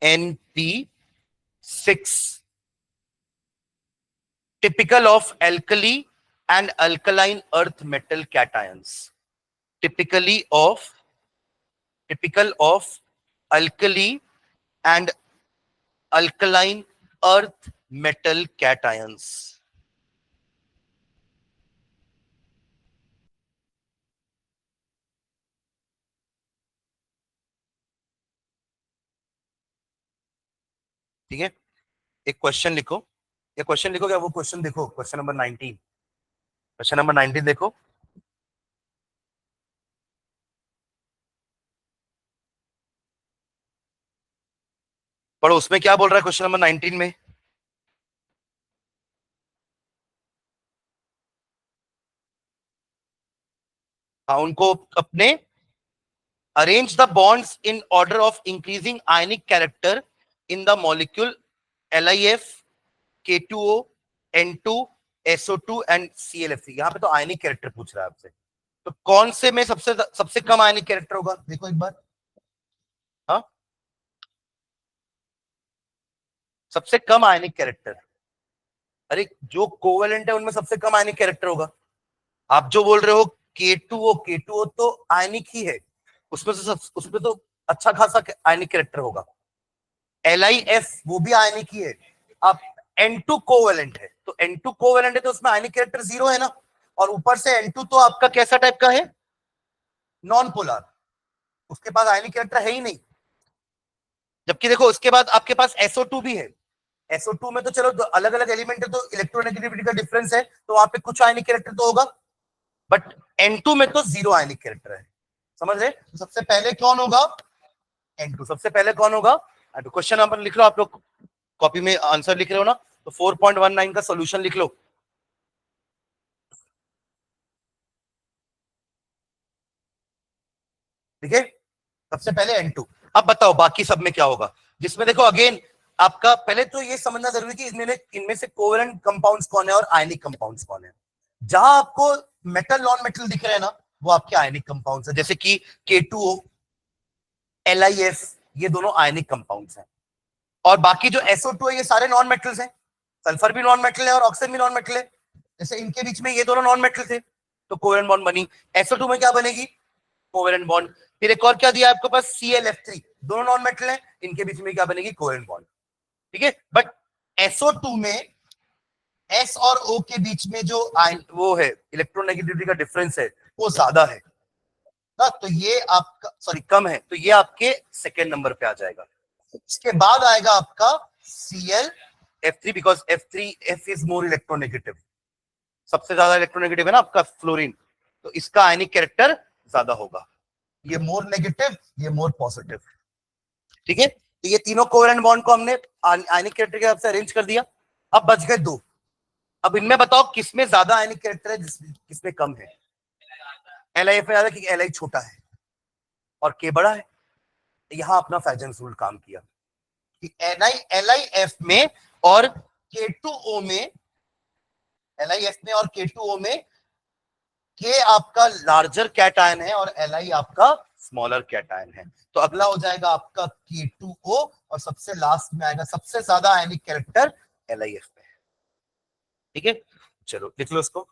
NP6, typical of alkali and alkaline earth metal cations, typical of alkali and alkaline earth metal cations. ठीक है, एक क्वेश्चन लिखो, ये क्वेश्चन लिखो, क्या वो क्वेश्चन देखो, क्वेश्चन नंबर 19, क्वेश्चन नंबर 19 देखो। पढ़ो, उसमें क्या बोल रहा है क्वेश्चन नंबर 19 में। हाँ, उनको अपने arrange the bonds in order of increasing ionic character in the molecule LIF, K2O, N2, SO2 and ClF3। यहाँ पे तो आयनिक कैरेक्टर पूछ रहा है आपसे, तो कौन से में सबसे सबसे कम आयनिक कैरेक्टर होगा, देखो एक बार। हाँ, सबसे कम आयनिक कैरेक्टर, अरे जो कोवेलेंट है उनमें सबसे कम आयनिक कैरेक्टर होगा। आप जो बोल रहे हो K2O तो आयनिक ही है, उसमें से उसमें तो अच्छा खासा आयनिक कैरेक्टर होगा। LIF वो भी आयनिक ही है। अब N2 कोवेलेंट है, तो N2 कोवेलेंट है तो उसमें आयनिक कैरेक्टर 0 है ना, और ऊपर से N2 तो आपका कैसा टाइप का है, नॉन पोलर, उसके पास आयनिक कैरेक्टर है ही नहीं। जबकि देखो उसके बाद आपके पास SO2 भी है, SO2 में तो चलो अलग अलग एलिमेंट है तो इलेक्ट्रोनेगेटिविटी का डिफरेंस है, तो वहां पे कुछ आयनिक कैरेक्टर तो होगा, बट N2 में तो 0 आयनिक कैरेक्टर है, समझ रहे। तो सबसे पहले कौन होगा, N2 सबसे पहले कौन होगा। क्वेश्चन नंबर लिख लो, आप लोग कॉपी में आंसर लिख रहे हो ना, तो 4.19 का सॉल्यूशन लिख लो। ठीक है, सबसे पहले N2। अब बताओ बाकी सब में क्या होगा, जिसमें देखो अगेन आपका पहले तो ये समझना जरूरी कि इनमें से कोवेलेंट कंपाउंड्स कौन है और आयनिक कंपाउंड्स कौन है। जहां आपको मेटल नॉन मेटल दिख रहे हैं ना, वो आपके आयनिक कंपाउंड्स है, जैसे कि K2O, LIF, ये दोनों आयनिक कंपाउंड्स हैं। और बाकी जो SO2 है ये सारे नॉन मेटल्स हैं, सल्फर भी नॉन मेटल है और ऑक्सीजन भी नॉन मेटल है। जैसे इनके बीच में ये दोनों नॉन मेटल थे तो कोवेलेंट बॉन्ड बनी, SO2 में क्या बनेगी, कोवेलेंट बॉन्ड। फिर एक और क्या दिया आपके पास, ClF3, दोनों नॉन मेटल है, इनके बीच में क्या बनेगी, कोवेलेंट बॉन्ड। ठीक है, बट SO2 में S और O के बीच में जो वो है इलेक्ट्रोनेगेटिविटी का डिफरेंस है वो ज्यादा है ना, तो ये आपका सॉरी कम है, तो ये आपके सेकेंड नंबर पे आ जाएगा। इसके बाद आएगा आपका ClF3, because F is more electronegative, सबसे ज्यादा इलेक्ट्रोनेगेटिव है ना आपका फ्लोरीन, तो इसका आयनिक कैरेक्टर ज्यादा होगा, ये मोर नेगेटिव, ये मोर पॉजिटिव। ठीक है, तो ये तीनों कोवेलेंट बॉन्ड को हमने आयनिक कैरेक्टर के हिसाब से अरेंज कर दिया। अब बच गए दो, अब इनमें बताओ किसमें ज्यादा आयनिक कैरेक्टर है, किसमें कम है। LIF में ज्यादा क्योंकि Li छोटा है और K बड़ा है, यहां अपना फैजन्स रूल काम किया कि LIF में और K2O में, LIF में और K2O में K आपका लार्जर कैटायन है और Li आपका स्मॉलर कैटायन है, तो अगला हो जाएगा आपका K2O और सबसे लास्ट में आएगा सबसे ज्यादा आयनिक कैरेक्टर LIF में। ठीक है, चलो लिख लो इसको।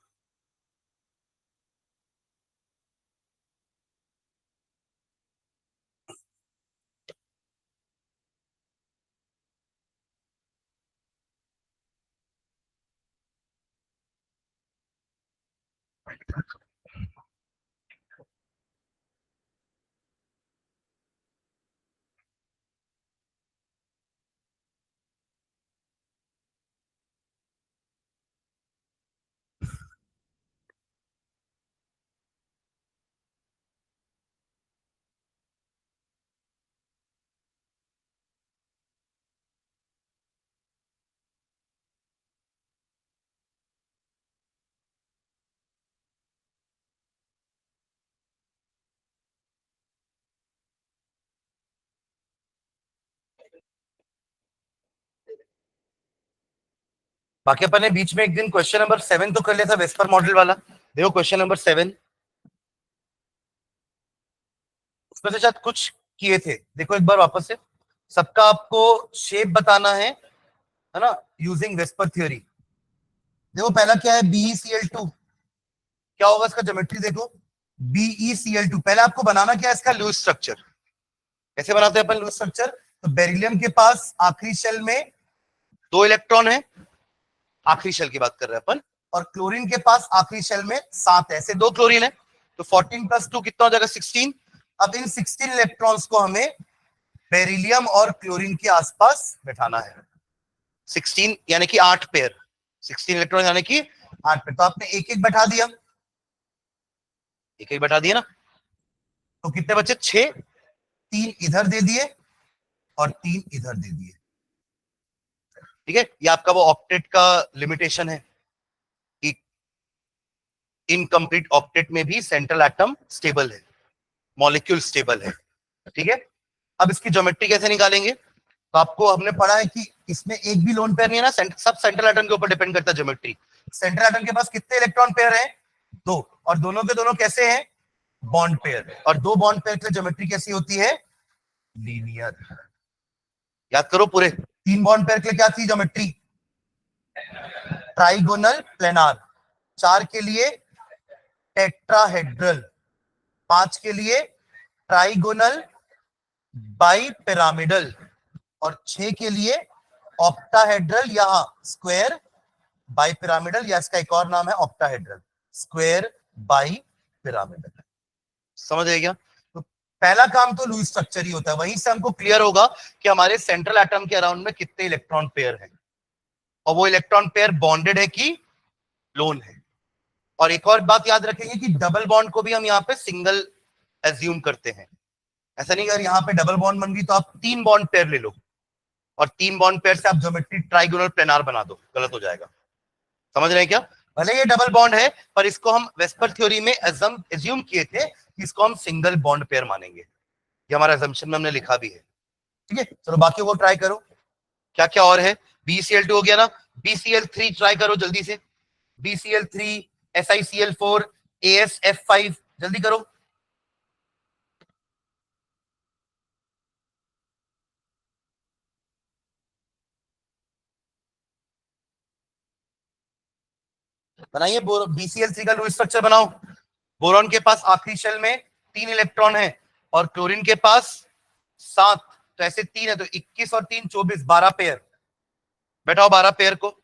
बाकी अपन ने बीच में एक दिन क्वेश्चन नंबर 7 तो कर लिया था वेस्पर मॉडल वाला, देखो क्वेश्चन नंबर 7, उसमें से शायद कुछ किए थे, देखो एक बार वापस से। सबका आपको शेप बताना है ना, यूजिंग वेस्पर थ्योरी। देखो पहला क्या है, BeCl2, क्या होगा इसका ज्योमेट्री देखो, BeCl2। पहले आपको बनाना क्या है इसका लूज स्ट्रक्चर। कैसे बनाते हैं अपन लूज स्ट्रक्चर? तो बेरिलियम के पास आखिरी शेल में 2 इलेक्ट्रॉन है, आखिरी शेल की बात कर रहे हैं अपन, और क्लोरीन के पास आखिरी शेल में 7 है, ऐसे 2 क्लोरीन है, तो 14 + 2 कितना हो जाएगा 16। अब इन 16 इलेक्ट्रॉन्स को हमें बेरिलियम और क्लोरीन के आसपास बैठाना है। 16 यानी कि 8 पेयर, 16 इलेक्ट्रॉन यानी कि 8 पेयर। तो आपने एक एक बैठा दिया, एक एक बैठा दिया ना, तो कितने बचे 6, 3 इधर दे दिए और 3 इधर दे दिए। ठीक है, ये आपका वो ऑक्टेट का लिमिटेशन है कि इनकम्प्लीट ऑक्टेट में भी सेंट्रल एटम स्टेबल है, मॉलिक्यूल स्टेबल है। ठीक है, अब इसकी ज्योमेट्री कैसे निकालेंगे? तो आपको हमने पढ़ा है कि इसमें एक भी लोन पेयर नहीं है ना, सब सेंट्रल एटम के ऊपर डिपेंड करता है ज्योमेट्री। सेंट्रल एटम के पास कितने इलेक्ट्रॉन पेयर हैं? 2, और दोनों के दोनों कैसे हैं? Bond pair. और 2 बॉन्ड पेयर की ज्योमेट्री कैसी होती है? लीनियर। याद करो पूरे। 3 बॉन्ड पेयर के लिए क्या थी ज्योमेट्री? Trigonal planar. 4 के लिए टेट्राहेड्रल। 5 के लिए ट्राइगोनल बाइपिरामिडल। और 6 के लिए ऑक्टाहेड्रल या स्क्वायर बाइपिरामिडल, या इसका एक और नाम है ऑक्टाहेड्रल स्क्वायर बाइपिरामिडल। समझ गए क्या? तो पहला काम तो लूज स्ट्रक्चर ही होता है, वहीं से हमको क्लियर होगा कि हमारे सेंट्रल एटम के अराउंड में कितने इलेक्ट्रॉन पेयर हैं, और वो इलेक्ट्रॉन पेयर बॉन्डेड है कि लोन है। और एक और बात याद रखेंगे कि डबल बॉन्ड को भी हम यहाँ पे सिंगल एज्यूम करते हैं। ऐसा नहीं अगर यहाँ पे डबल बॉन्ड बन गई तो आप 3 बॉन्ड पेयर ले लो और 3 बॉन्ड पेयर से आप ज्योमेट्री ट्राइगोनल प्लेनार बना दो, गलत हो जाएगा। समझ रहे हैं क्या? भले ये डबल बॉन्ड है पर इसको हम वेस्पर थ्योरी में एज्यूम किए थे कि इसको हम सिंगल बॉन्ड पेयर मानेंगे। ये हमारा एजम्पशन में हमने लिखा भी है। ठीक है, चलो बाकी को ट्राई करो। क्या क्या और है? BCl2 हो गया ना, BCl3 ट्राई करो जल्दी से। BCl3, SiCl4, AsF5, जल्दी करो। बनाइए, BCl3 का लूज स्ट्रक्चर बनाओ। बोरॉन के पास आखिरी शेल में 3 इलेक्ट्रॉन है और क्लोरीन के पास 7, तो ऐसे 3 है, तो 21 और 3 24, 12 पेयर। बैठाओ 12 पेयर को।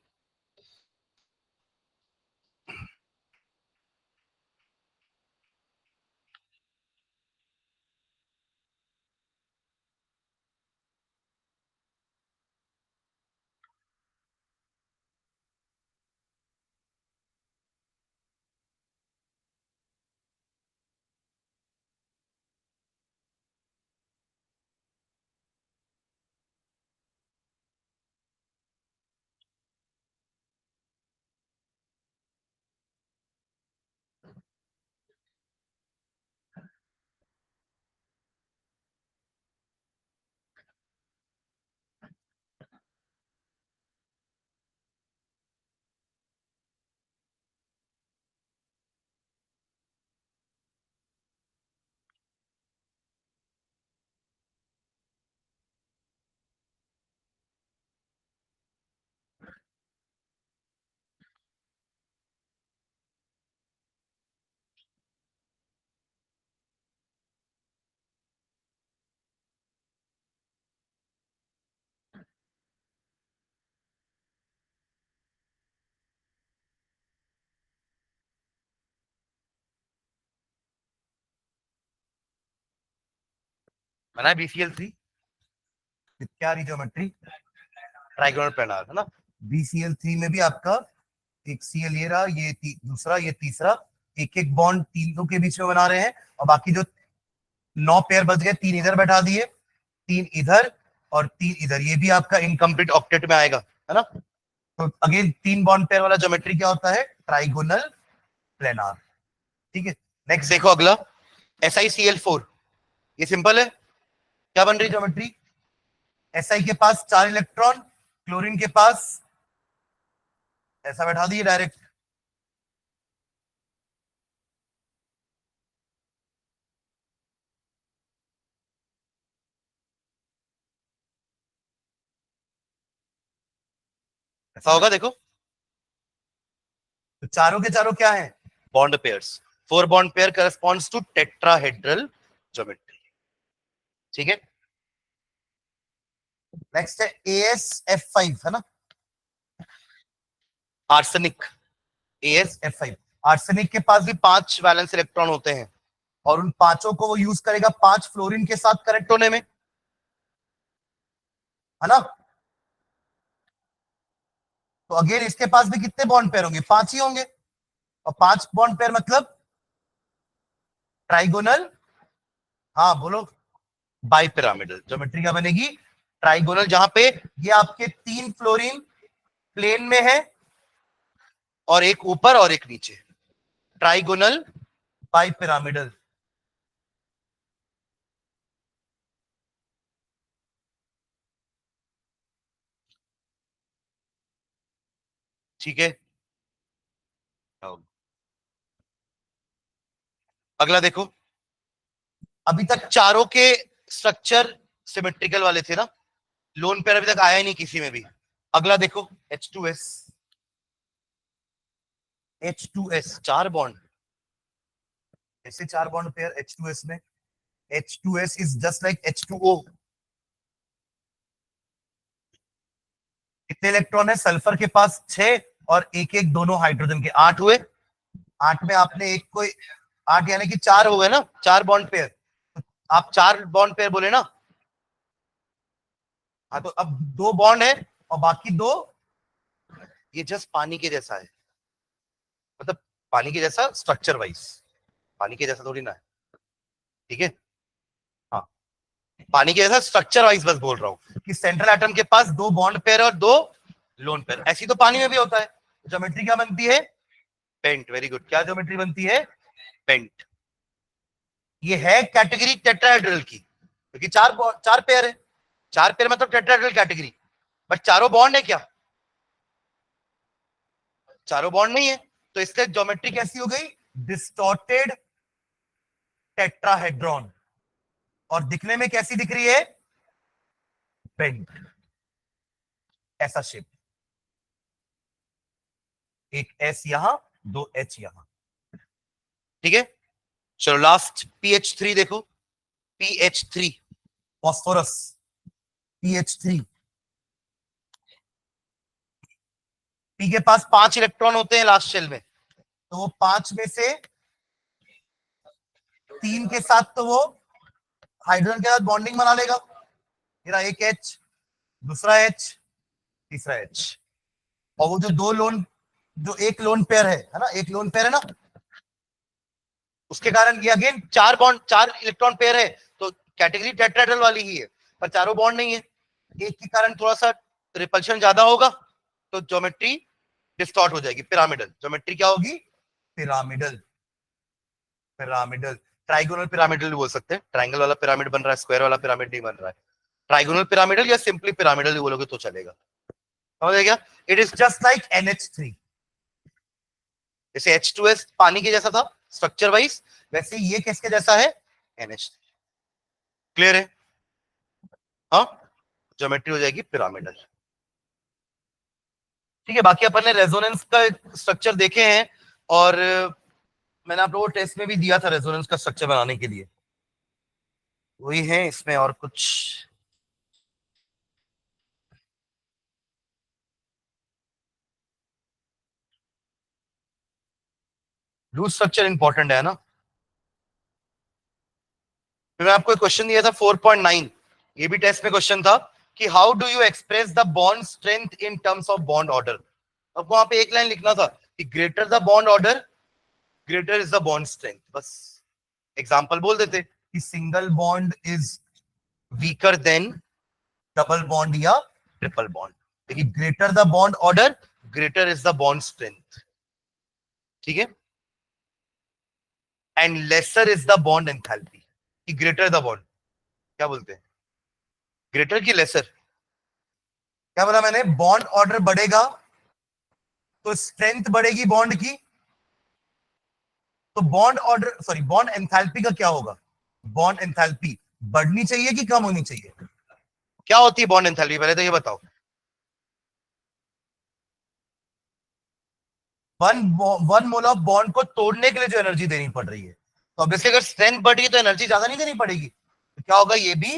बना BCl3, क्या रही ज्योमेट्री? ट्राइगोनल प्लेनार है ना। BCl3 में भी आपका एक Cl ये रहा, ये दूसरा, ये तीसरा, एक एक बॉन्ड तीनों के बीच में बना रहे हैं, और बाकी जो 9 पेयर बच गए, 3 इधर बैठा दिए, 3 इधर और 3 इधर, ये भी आपका इनकम्प्लीट ऑक्टेट में आएगा, है ना। तो अगेन 3 बॉन्ड पेयर वाला ज्योमेट्री क्या होता है? Trigonal planar. ठीक है, नेक्स्ट देखो अगला SiCl4। ये सिंपल है, क्या बन रही ज्योमेट्री? Si के पास 4 इलेक्ट्रॉन, क्लोरीन के पास ऐसा बैठा दिए डायरेक्ट। ऐसा होगा देखो, तो चारों के चारों क्या है? bond pairs. 4 bond pair corresponds to tetrahedral geometry. ठीक है, नेक्स्ट है AsF5 है ना, आर्सेनिक, AsF5। आर्सेनिक के पास भी 5 वैलेंस इलेक्ट्रॉन होते हैं और उन पांचों को वो यूज करेगा 5 फ्लोरीन के साथ कनेक्ट होने में, है ना। तो अगेन इसके पास भी कितने बॉन्ड पेयर होंगे, 5 ही होंगे, और 5 बॉन्ड पेयर मतलब ट्राइगोनल, हाँ बोलो, बाई पिरामिडल ज्योमेट्री क्या बनेगी, ट्राइगोनल, जहां पे ये आपके 3 फ्लोरीन प्लेन में है और एक ऊपर और एक नीचे, ट्राइगोनल बाई पिरामिडल। ठीक है, अगला देखो, अभी तक चारों के स्ट्रक्चर सिमेट्रिकल वाले थे ना, लोन पेयर अभी तक आया ही नहीं किसी में भी। अगला देखो H2S, H2S 4 बॉन्ड, ऐसे 4 बॉन्ड पेयर H2S में, H2S is just like H2O। कितने इलेक्ट्रॉन है सल्फर के पास, 6, और एक एक दोनों हाइड्रोजन के 8 हुए। 8 में आपने एक को, 8 यानी कि 4 हो गए ना, 4 बॉन्ड पेयर, आप 4 बॉन्ड पेयर बोले ना, हाँ तो अब 2 बॉन्ड है और बाकी 2, ये जस्ट पानी के जैसा है, मतलब पानी के जैसा स्ट्रक्चर वाइज, पानी के जैसा थोड़ी ना है, ठीक है, हाँ पानी के जैसा स्ट्रक्चर वाइज बस बोल रहा हूं कि सेंट्रल एटम के पास 2 बॉन्ड पेयर और 2 लोन पेयर, ऐसी तो पानी में भी होता है। ज्योमेट्री क्या बनती है, पेंट, वेरी गुड, क्या ज्योमेट्री बनती है, पेंट। ये है कैटेगरी टेट्राहेड्रल की, क्योंकि 4 पेयर है, 4 पेयर मतलब टेट्राहेड्रल कैटेगरी, बट चारों बॉन्ड है क्या, चारों बॉन्ड नहीं है, तो इसलिए ज्योमेट्री कैसी हो गई, डिस्टॉर्टेड टेट्राहेड्रॉन, और दिखने में कैसी दिख रही है, पेंट, ऐसा शेप, एक एस यहां, 2 एच यहां, ठीक है। चलो लास्ट PH3 देखो, PH3 फॉस्फोरस, PH3, पी के पास 5 इलेक्ट्रॉन होते हैं लास्ट शेल में, तो वो 5 में से 3 के साथ तो वो हाइड्रोजन के साथ बॉन्डिंग बना लेगा, मेरा एक H, दूसरा H, तीसरा H, और वो जो 2 लोन, जो एक लोन पेयर है ना, एक लोन पेयर है ना, उसके कारण ये अगेन 4 बॉन्ड, 4 इलेक्ट्रॉन पेयर है, तो कैटेगरी टेट्राहेड्रल वाली ही है, पर चारों बॉन्ड नहीं है, एक के कारण थोड़ा सा रिपल्शन ज्यादा होगा, तो ज्योमेट्री डिस्टॉर्ट हो जाएगी, पिरामिडल ज्योमेट्री क्या होगी, पिरामिडल, पिरामिडल, ट्राइगोनल पिरामिडल बोल सकते हैं, ट्राइंगल वाला पिरामिड बन रहा है, स्क्वायर वाला पिरामिड नहीं बन रहा है, ट्राइगोनल पिरामिडल या सिंपली पिरामिडल बोलोगे तो चलेगा, समझ गया। It is just like NH3, जैसे H2S पानी के जैसा था स्ट्रक्चर वाइज, वैसे ये किसके जैसा है, NH3, क्लियर है, हाँ, ज्योमेट्री हो जाएगी पिरामिडल, ठीक है। बाकी अपन ने रेजोनेंस का स्ट्रक्चर देखे हैं, और मैंने आप लोगों को टेस्ट में भी दिया था रेजोनेंस का स्ट्रक्चर बनाने के लिए, वही है इसमें, और कुछ लूज स्ट्रक्चर इंपॉर्टेंट है ना। फिर मैं आपको एक क्वेश्चन दिया था 4.9, ये भी टेस्ट में क्वेश्चन था कि how do you express the bond strength in terms of bond order. अब वहां पे एक लाइन लिखना था कि greater the bond order greater is the bond strength, बस एग्जांपल बोल देते कि single bond is weaker then double bond या ट्रिपल बॉन्ड, लेकिन greater the bond order greater is the bond strength, ठीक है, and lesser is the bond enthalpy, कि ग्रेटर द बॉन्ड, क्या बोलते हैं, ग्रेटर की लेसर, क्या बोला मैंने, बॉन्ड ऑर्डर बढ़ेगा तो स्ट्रेंथ बढ़ेगी बॉन्ड की, तो bond order, sorry bond enthalpy का क्या होगा, बॉन्ड एंथैल्पी बढ़नी चाहिए कि कम होनी चाहिए, क्या होती है बॉन्ड एंथैल्पी, पहले तो ये बताओ, वन मोल ऑफ बॉन्ड को तोड़ने के लिए जो एनर्जी देनी पड़ रही है, तो ऑब्वियसली अगर स्ट्रेंथ बढ़ रही है तो एनर्जी ज्यादा नहीं देनी पड़ेगी, तो क्या होगा, ये भी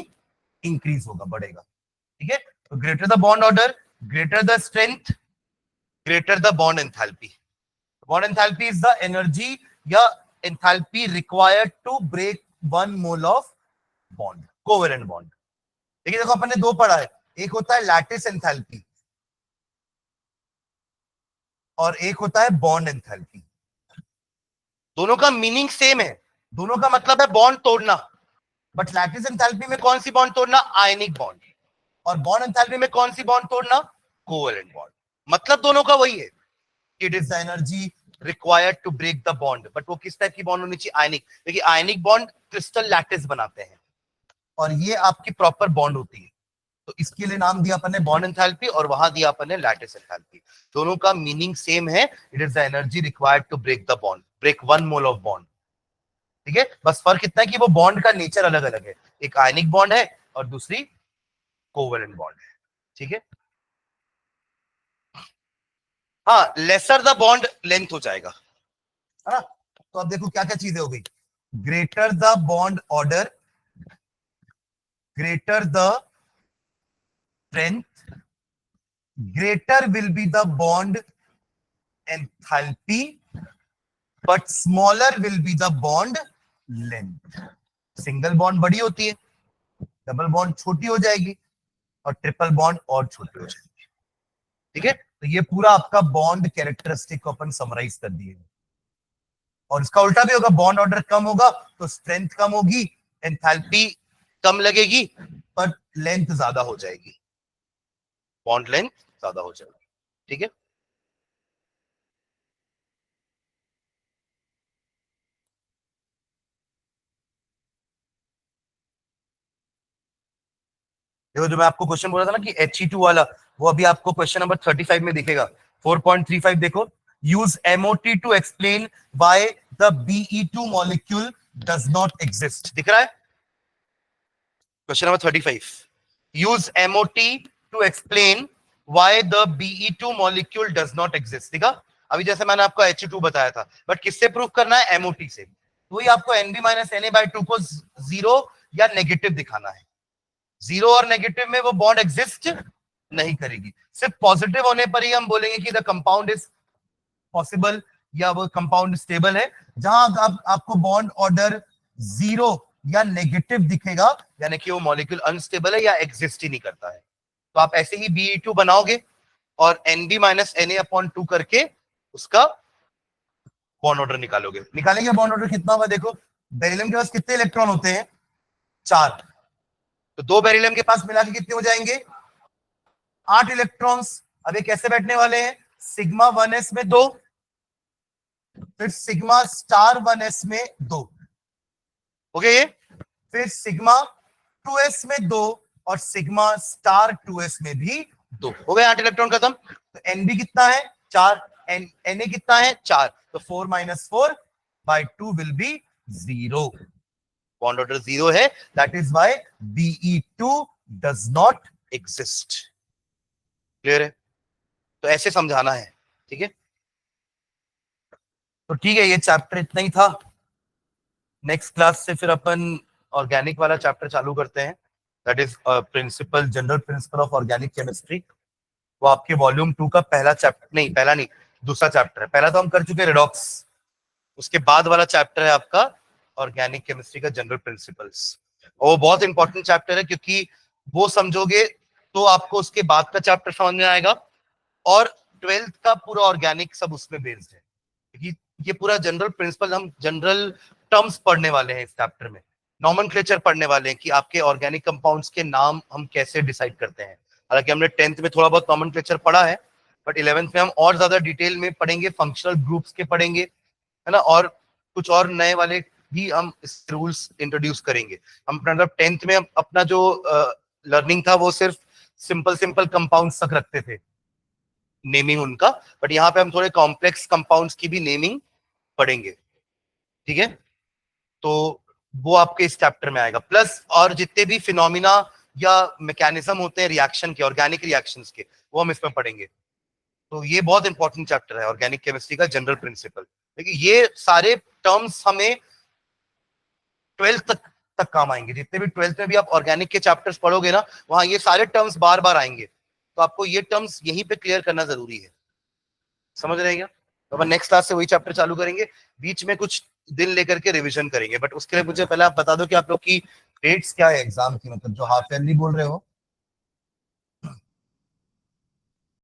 इंक्रीज होगा, बढ़ेगा। ठीक है, तो greater the bond order, greater the strength, greater the bond enthalpy. Bond enthalpy is the energy या enthalpy required to break one mole of bond, covalent bond. देखिए देखो, अपन ने दो पढ़ा है, एक होता है लैटिस एंथैल्पी और एक होता है बॉन्ड एंथैल्पी। दोनों का मीनिंग सेम है, दोनों का मतलब है बॉन्ड तोड़ना, बट लैटिस एंथैल्पी में कौन सी बॉन्ड तोड़ना, आयनिक बॉन्ड, और बॉन्ड एंथैल्पी में कौन सी बॉन्ड तोड़ना, कोवेलेंट बॉन्ड। मतलब दोनों का वही है, it is the energy required to break the bond, but वो किस टाइप की बॉन्ड होनी चाहिए, आयनिक। देखिए आयनिक बॉन्ड क्रिस्टल लैटिस बनाते हैं और ये आपकी प्रॉपर बॉन्ड होती है, तो इसके लिए नाम दिया अपन ने बॉन्ड एंथैल्पी और वहां दिया अपन ने लैटिस एंथैल्पी। दोनों का मीनिंग सेम है, it is the energy required to break the bond, break one mole of bond. ठीक है, बस फर्क इतना है कि वो बॉन्ड का नेचर अलग अलग है, एक आयनिक बॉन्ड है और दूसरी कोवेलेंट बॉन्ड है। ठीक है, हाँ, लेसर द बॉन्ड लेंथ हो जाएगा, है ना। तो अब देखो क्या क्या चीजें हो गई, greater the bond order, greater the strength, greater will be the bond enthalpy, but smaller will be the bond length. Single bond बड़ी होती है, डबल बॉन्ड छोटी हो जाएगी और ट्रिपल बॉन्ड और छोटी हो जाएगी। ठीक है, तो ये पूरा आपका बॉन्ड कैरेक्टरिस्टिक को अपन समराइज कर दिए, और इसका उल्टा भी होगा, बॉन्ड ऑर्डर कम होगा तो स्ट्रेंथ कम होगी, एंथैल्पी कम लगेगी पर लेंथ ज्यादा हो जाएगी, बॉन्ड लेंथ ज्यादा हो जाएगी। ठीक है, देखो जो मैं आपको क्वेश्चन बोला था ना कि He2 वाला, वो अभी आपको क्वेश्चन नंबर 35 में दिखेगा, 4.35 देखो, use MOT to explain why the Be2 molecule does not exist, दिख रहा है question number 35, use MOT to explain why the Be2 molecule does not exist. दिखा, अभी जैसे मैंने आपको He2 बताया था, बट किससे प्रूव करना है, MOT से। तो वही आपको NB-Na/2 को जीरो या नेगेटिव दिखाना है, जीरो और नेगेटिव में वो बॉन्ड एग्जिस्ट नहीं करेगी, सिर्फ पॉजिटिव होने पर ही हम बोलेंगे कि द कंपाउंड इज पॉसिबल या वो कंपाउंड स्टेबल है। जहां आपको बॉन्ड ऑर्डर जीरो या नेगेटिव दिखेगा, यानी कि वो मॉलिक्यूल अनस्टेबल है या एग्जिस्ट ही नहीं करता है। तो आप ऐसे ही Be2 बनाओगे और NB-Na/2 करके उसका बॉन्ड ऑर्डर निकालोगे। निकालेंगे बॉन्ड ऑर्डर कितना होगा, देखो बेरिलियम के पास कितने इलेक्ट्रॉन होते हैं, 4, तो 2 बेरिलियम के पास मिला के कितने हो जाएंगे, 8 इलेक्ट्रॉन्स। अब ये कैसे बैठने वाले हैं, सिग्मा 1s में 2, फिर सिग्मा स्टार 1s में 2, ओके, ये फिर सिग्मा 2s में 2 और सिग्मा स्टार 2s में भी 2, हो गए 8 इलेक्ट्रॉन खत्म। तो Nb कितना है, 4, Na कितना है, 4, तो 4 - 4 by 2 will be 0, bond order 0 है, that is why Be2 does not exist. Clear है, तो ऐसे समझाना है। ठीक है, तो ठीक है, ये चैप्टर इतना ही था। नेक्स्ट क्लास से फिर अपन ऑर्गेनिक वाला चैप्टर चालू करते हैं, that is principle, general principle of organic chemistry. वो आपके वॉल्यूम 2 का पहला चैप्टर, नहीं पहला नहीं, दूसरा चैप्टर है, पहला तो हम कर चुके रेडॉक्स, उसके बाद वाला चैप्टर है आपका ऑर्गेनिक केमिस्ट्री का जनरल प्रिंसिपल्स। और वो बहुत इंपॉर्टेंट चैप्टर है, क्योंकि वो समझोगे तो आपको उसके बाद का चैप्टर समझ में आएगा, और 12th का पूरा ऑर्गेनिक सब उसमें बेस्ड है, क्योंकि ये पूरा जनरल प्रिंसिपल, हम जनरल टर्म्स पढ़ने वाले हैं इस चैप्टर में, नॉमेनक्लेचर पढ़ने वाले हैं कि आपके ऑर्गेनिक कंपाउंड्स के नाम हम कैसे डिसाइड करते हैं। हालांकि हमने 10th में थोड़ा बहुत नॉमेनक्लेचर पढ़ा है, बट 11th में हम और ज्यादा डिटेल में पढ़ेंगे, फंक्शनल ग्रुप्स के पढ़ेंगे, है ना, और कुछ और नए वाले भी हम इस रूल्स इंट्रोड्यूस करेंगे। हम मतलब 10th में अपना जो लर्निंग था वो सिर्फ सिंपल सिंपल कंपाउंड्स तक रखते थे, नेमिंग उनका, बट यहाँ पे हम थोड़े कॉम्प्लेक्स कंपाउंड्स की भी नेमिंग पढ़ेंगे। ठीक है, तो वो आपके इस चैप्टर में आएगा, प्लस और जितने भी फिनोमिना या मैकेनिज्म होते हैं रिएक्शन के, ऑर्गेनिक रिएक्शंस के, वो हम इसमें पढ़ेंगे। तो ये बहुत इंपॉर्टेंट चैप्टर है ऑर्गेनिक केमिस्ट्री का जनरल प्रिंसिपल। देखिए ये सारे टर्म्स हमें 12th तक काम आएंगे। जितने भी 12th में भी आप ऑर्गेनिक के चैप्टर्स पढ़ोगे ना, वहां ये सारे टर्म्स बार बार आएंगे, तो आपको ये टर्म्स यहीं पे क्लियर करना जरूरी है। समझ रहे हैं क्या? तो अपन नेक्स्ट क्लास से वही चैप्टर चालू करेंगे, बीच में कुछ दिन लेकर के रिवीजन करेंगे। बट उसके लिए मुझे पहले आप बता दो कि आप लोग की डेट्स क्या है एग्जाम की, मतलब जो हाफ ईयरली बोल रहे हो